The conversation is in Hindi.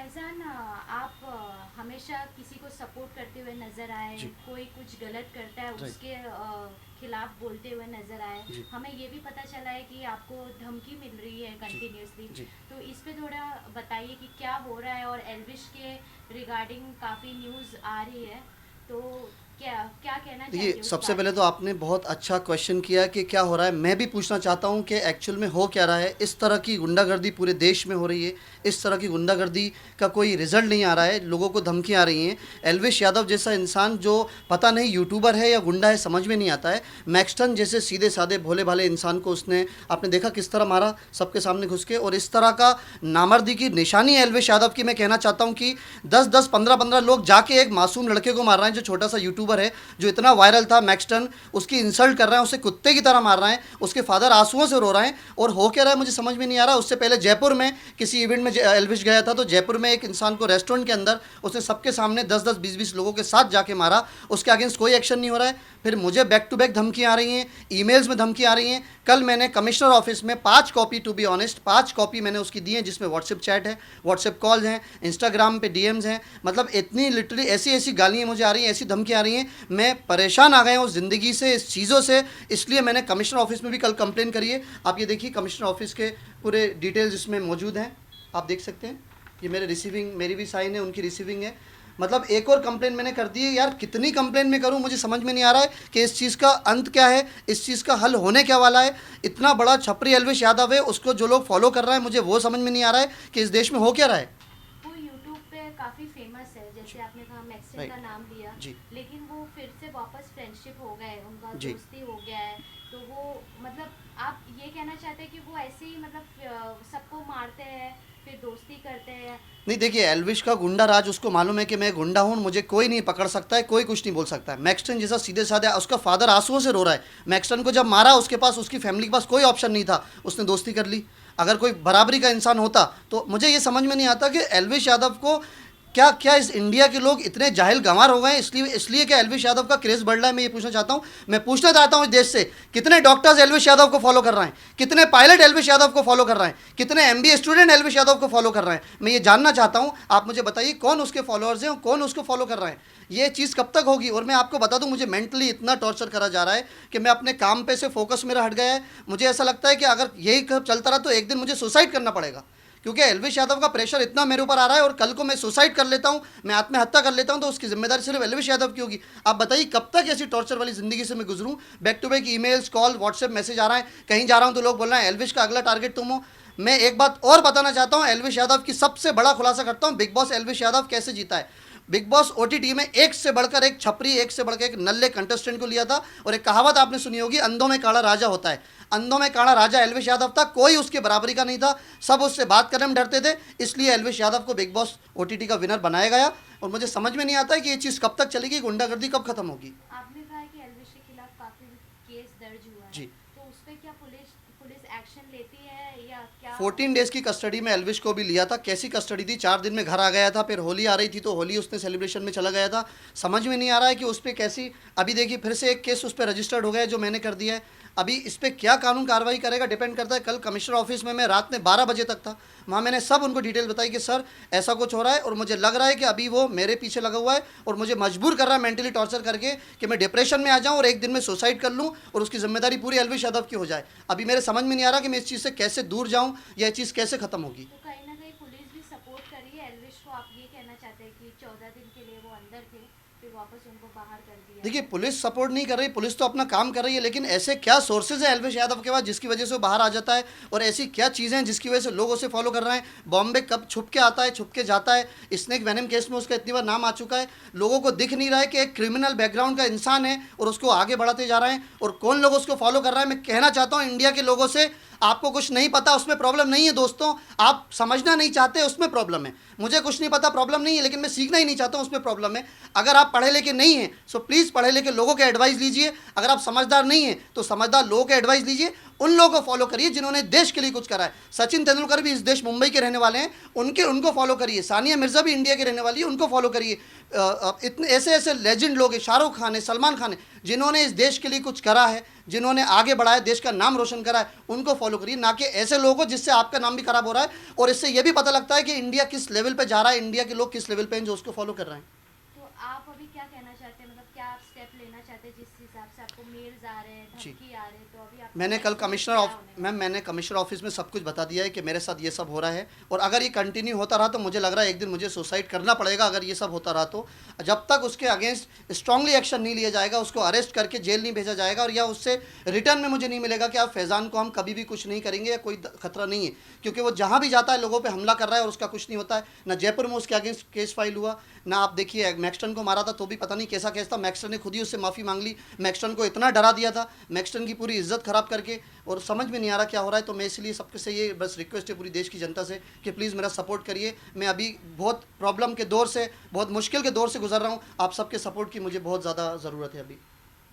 फैज़ान, आप हमेशा किसी को सपोर्ट करते हुए नज़र आए, जी। कोई कुछ गलत करता है राइट। उसके खिलाफ बोलते हुए नज़र आए। जी। हमें ये भी पता चला है कि आपको धमकी मिल रही है जी। कंटिन्यूअसली। जी। तो इस पे थोड़ा बताइए कि क्या हो रहा है, और एल्विश के रिगार्डिंग काफ़ी न्यूज़ आ रही है, तो क्या क्या कहना देखिए, चाहेंगे उस सबसे बारे पहले में? तो आपने बहुत अच्छा क्वेश्चन किया कि क्या हो रहा है। मैं भी पूछना चाहता हूँ कि एक्चुअल में हो क्या रहा है। इस तरह की गुंडागर्दी पूरे देश में हो रही है। इस तरह की गुंडागर्दी का कोई रिजल्ट नहीं आ रहा है, लोगों को धमकियाँ आ रही हैं। एल्विश यादव जैसा इंसान जो पता नहीं यूट्यूबर है या गुंडा है, समझ में नहीं आता है। मैक्सटन जैसे सीधे साधे भोले भाले इंसान को उसने, आपने देखा किस तरह मारा सबके सामने घुस के। और इस तरह का नामर्दी की निशानी है एल्विश यादव की। मैं कहना चाहता हूँ कि 10-10, 15-15 लोग जाके एक मासूम लड़के को मार रहे हैं जो छोटा सा यूट्यूबर है, जो इतना वायरल था। मैक्सटन उसकी इंसल्ट कर रहे हैं, उसे कुत्ते की तरह मार रहे हैं। उसके फादर आंसुओं से रो रहे हैं। और हो क्या रहा है मुझे समझ में नहीं आ रहा। उससे पहले जयपुर में किसी इवेंट में एल्विश गया था, तो जयपुर में एक इंसान को रेस्टोरेंट के अंदर उसने सबके सामने 10-10, 20-20 लोगों के साथ जाके मारा। उसके अगेंस्ट कोई एक्शन नहीं हो रहा है। फिर मुझे बैक टू बैक धमकी आ रही हैं, ईमेल्स में धमकी आ रही हैं। कल मैंने कमिश्नर ऑफिस में 5 copy, to be honest 5 copy मैंने उसकी दी है, जिसमें व्हाट्सएप चैट है, व्हाट्सएप कॉल्स हैं, इंस्टाग्राम पे डीएम्स हैं। मतलब इतनी लिटरली ऐसी ऐसी गालियाँ मुझे आ रही हैं, ऐसी धमकी आ रही हैं। मैं परेशान आ गया हूँ ज़िंदगी से, इस चीज़ों से। इसलिए मैंने कमिश्नर ऑफिस में भी कल कंप्लेन करी है। आप ये देखिए, कमिश्नर ऑफिस के पूरे डिटेल्स इसमें मौजूद हैं, आप देख सकते हैं। ये मेरे रिसीविंग, मेरी भी साइन है, उनकी रिसीविंग है। मतलब एक और कंप्लेन मैंने कर दी है। यार कितनी कंप्लेन मैं करूं, मुझे समझ में नहीं आ रहा है कि इस चीज़ का अंत क्या है, इस चीज़ का हल होने क्या वाला है। इतना बड़ा छपरी एल्विश यादव है, उसको जो लोग फॉलो कर रहे हैं, मुझे वो समझ में नहीं आ रहा है कि इस देश में हो क्या रहा है। वो यूट्यूब पे काफ़ी फेमस है, जैसे आपने कहा मैक्सिम राइट। का नाम लिया। जी। लेकिन वो फिर से वापस फ्रेंडशिप हो गए, उनका जी। दोस्ती हो गया है। तो वो मतलब आप ये कहना चाहते हैं कि वो ऐसे ही मतलब सबको मारते हैं, फिर दोस्ती करते हैं? नहीं, देखिए, एल्विश का गुंडा राज, उसको मालूम है कि मैं गुंडा हूँ, मुझे कोई नहीं पकड़ सकता है, कोई कुछ नहीं बोल सकता है। मैक्सटन जैसा सीधे साधे, उसका फादर आंसुओं से रो रहा है। मैक्सटन को जब मारा, उसके पास, उसकी फैमिली के पास कोई ऑप्शन नहीं था, उसने दोस्ती कर ली। अगर कोई बराबरी का इंसान होता तो मुझे ये समझ में नहीं आता कि एल्विश यादव को, क्या क्या इस इंडिया के लोग इतने जाहिल गंवार हो गए हैं। इसलिए इसलिए क्या एल्विश यादव का क्रेज़ बढ़ रहा है, मैं ये पूछना चाहता हूँ। मैं पूछना चाहता हूँ इस देश से, कितने डॉक्टर्स एल्विश यादव को फॉलो कर रहे हैं, कितने पायलट एल्विश यादव को फॉलो कर रहे हैं, कितने एमबीए स्टूडेंट एल्विश यादव को फॉलो कर रहे हैं। मैं ये जानना चाहता हूँ, आप मुझे बताइए कौन उसके फॉलोअर्स हैं और कौन उसको फॉलो कर रहे हैं। ये चीज़ कब तक होगी। और मैं आपको बता दूं, मुझे मेंटली इतना टॉर्चर करा जा रहा है कि मैं अपने काम पे से फोकस मेरा हट गया है। मुझे ऐसा लगता है कि अगर यही चलता रहा तो एक दिन मुझे सुसाइड करना पड़ेगा, क्योंकि एल्विश यादव का प्रेशर इतना मेरे ऊपर आ रहा है। और कल को मैं सुसाइड कर लेता हूँ, मैं आत्महत्या कर लेता हूँ, तो उसकी जिम्मेदारी सिर्फ एल्विश यादव की होगी। आप बताइए कब तक ऐसी टॉर्चर वाली ज़िंदगी से मैं गुजरूँ। Back to back emails, call, WhatsApp message आ रहा है। कहीं जा रहा हूँ तो लोग बोल रहे हैं एल्विश का अगला टारगेट तुम हो। मैं एक बात और बताना चाहता हूँ, एल्विश यादव की सबसे बड़ा खुलासा करता हूँ, बिग बॉस एल्विश यादव कैसे जीता है। बिग बॉस ओटीटी में एक से बढ़कर एक छपरी, एक से बढ़कर एक नल्ले कंटेस्टेंट को लिया था। और एक कहावत आपने सुनी होगी, अंधों में काला राजा होता है। अंधों में काला राजा एल्विश यादव था, कोई उसके बराबरी का नहीं था, सब उससे बात करने में डरते थे। इसलिए एल्विश यादव को बिग बॉस ओटीटी का विनर बनाया गया। और मुझे समझ में नहीं आता है कि ये चीज़ कब तक चलेगी, गुंडागर्दी कब खत्म होगी। आपने कहा है कि एल्विश के खिलाफ काफ़ी केस दर्ज हुआ है, जी। तो उस पर क्या पुलिस पुलिस एक्शन लेती है या क्या? 14 डेज़ की कस्टडी में एल्विश को भी लिया था। कैसी कस्टडी थी, 4 दिन में घर आ गया था। फिर होली आ रही थी तो होली उसने सेलिब्रेशन में चला गया था। समझ में नहीं आ रहा है कि उस पर कैसी, अभी देखिए फिर से एक केस उस पर रजिस्टर्ड हो गया है जो मैंने कर दिया है। अभी इस पर क्या कानून कार्रवाई करेगा डिपेंड करता है। कल कमिश्नर ऑफिस में मैं रात में 12 बजे तक था, वहाँ मैंने सब उनको डिटेल बताई कि सर ऐसा कुछ हो रहा है। और मुझे लग रहा है कि अभी वो मेरे पीछे लगा हुआ है और मुझे मजबूर कर रहा है मेंटली टॉर्चर करके कि मैं डिप्रेशन में आ जाऊँ और एक दिन में सुसाइड कर लूँ और उसकी जिम्मेदारी पूरी एल्विश यादव की हो जाए। अभी मेरे समझ में नहीं आ रहा कि मैं इस चीज़ से कैसे दूर जाऊँ, यह चीज़ कैसे ख़त्म होगी। तो कहीं ना कहीं पुलिस भी सपोर्ट कर रही है एल्विश को? आप ये कहना चाहते हैं कि 14 दिन के लिए वो अंदर थे, फिर वापस उनको बाहर कर दिया? देखिए, पुलिस सपोर्ट नहीं कर रही, पुलिस तो अपना काम कर रही है। लेकिन ऐसे क्या सोर्सेज हैं एल्विश यादव के पास जिसकी वजह से वो बाहर आ जाता है, और ऐसी क्या चीज़ें हैं जिसकी वजह से लोग उसे फॉलो कर रहे हैं। बॉम्बे कब छुप के आता है, छुप के जाता है। स्नेक वेनम केस में उसका इतनी बार नाम आ चुका है। लोगों को दिख नहीं रहा है कि एक क्रिमिनल बैकग्राउंड का इंसान है और उसको आगे बढ़ाते जा रहे हैं। और कौन लोग उसको फॉलो कर रहा है, मैं कहना चाहता हूँ इंडिया के लोगों से, आपको कुछ नहीं पता उसमें प्रॉब्लम नहीं है दोस्तों। आप समझना नहीं चाहते उसमें प्रॉब्लम है। मुझे कुछ नहीं पता प्रॉब्लम नहीं है, लेकिन मैं सीखना ही नहीं चाहता हूँ उसमें प्रॉब्लम है। अगर आप पढ़े लिखे नहीं हैं सो प्लीज़ पढ़े लिखे लोगों के एडवाइस लीजिए। अगर आप समझदार नहीं हैं तो समझदार लोगों के एडवाइस लीजिए उन लोगों को फॉलो करिए जिन्होंने देश के लिए कुछ करा है। सचिन तेंदुलकर भी इस देश मुंबई के रहने वाले हैं, उनको फॉलो करिए। सानिया मिर्ज़ा भी इंडिया की रहने वाली है, उनको फॉलो करिए। इतने ऐसे ऐसे लेजेंड लोग हैं, शाहरुख खान है, सलमान खान है, जिन्होंने इस देश के लिए कुछ करा है, जिन्होंने आगे बढ़ाया, देश का नाम रोशन करा है, उनको फॉलो करिए। ना कि ऐसे लोगों को जिससे आपका नाम भी खराब हो रहा है और इससे यह भी पता लगता है कि इंडिया किस लेवल पे जा रहा है, इंडिया के लोग किस लेवल पे हैं जो उसको फॉलो कर रहे हैं। तो आप अभी क्या कहना चाहते हैं, मतलब क्या आप स्टेप लेना चाहते हैं? जिस हिसाब से आपको मेल्स आ रहे हैं, धमकी आ रहे हैं, तो अभी आप मैंने कल मैंने कमिश्नर ऑफिस में सब कुछ बता दिया है कि मेरे साथ ये सब हो रहा है, और अगर ये कंटिन्यू होता रहा तो मुझे लग रहा है एक दिन मुझे सुसाइड करना पड़ेगा। अगर ये सब होता रहा तो जब तक उसके अगेंस्ट स्ट्रांगली एक्शन नहीं लिया जाएगा, उसको अरेस्ट करके जेल नहीं भेजा जाएगा, और या उससे रिटर्न में मुझे नहीं मिलेगा कि आप फैज़ान को हम कभी भी कुछ नहीं करेंगे या कोई खतरा नहीं है, क्योंकि वो जहाँ भी जाता है लोगों पर हमला कर रहा है और उसका कुछ नहीं होता है। ना जयपुर में उसके अगेंस्ट केस फाइल हुआ, ना आप देखिए मैक्सटन को मारा था तो भी पता नहीं कैसा केस था, मैक्सटन ने खुद ही उससे माफ़ी मांग ली, मैक्सटन को इतना डरा दिया था, मैक्सटन की पूरी इज्जत ख़राब करके, और समझ में नहीं आ रहा क्या हो रहा है। तो मैं इसलिए सबके से ये बस रिक्वेस्ट है पूरी देश की जनता से कि प्लीज़ मेरा सपोर्ट करिए। मैं अभी बहुत प्रॉब्लम के दौर से, बहुत मुश्किल के दौर से गुजर रहा हूँ, आप सबके सपोर्ट की मुझे बहुत ज़्यादा ज़रूरत है अभी।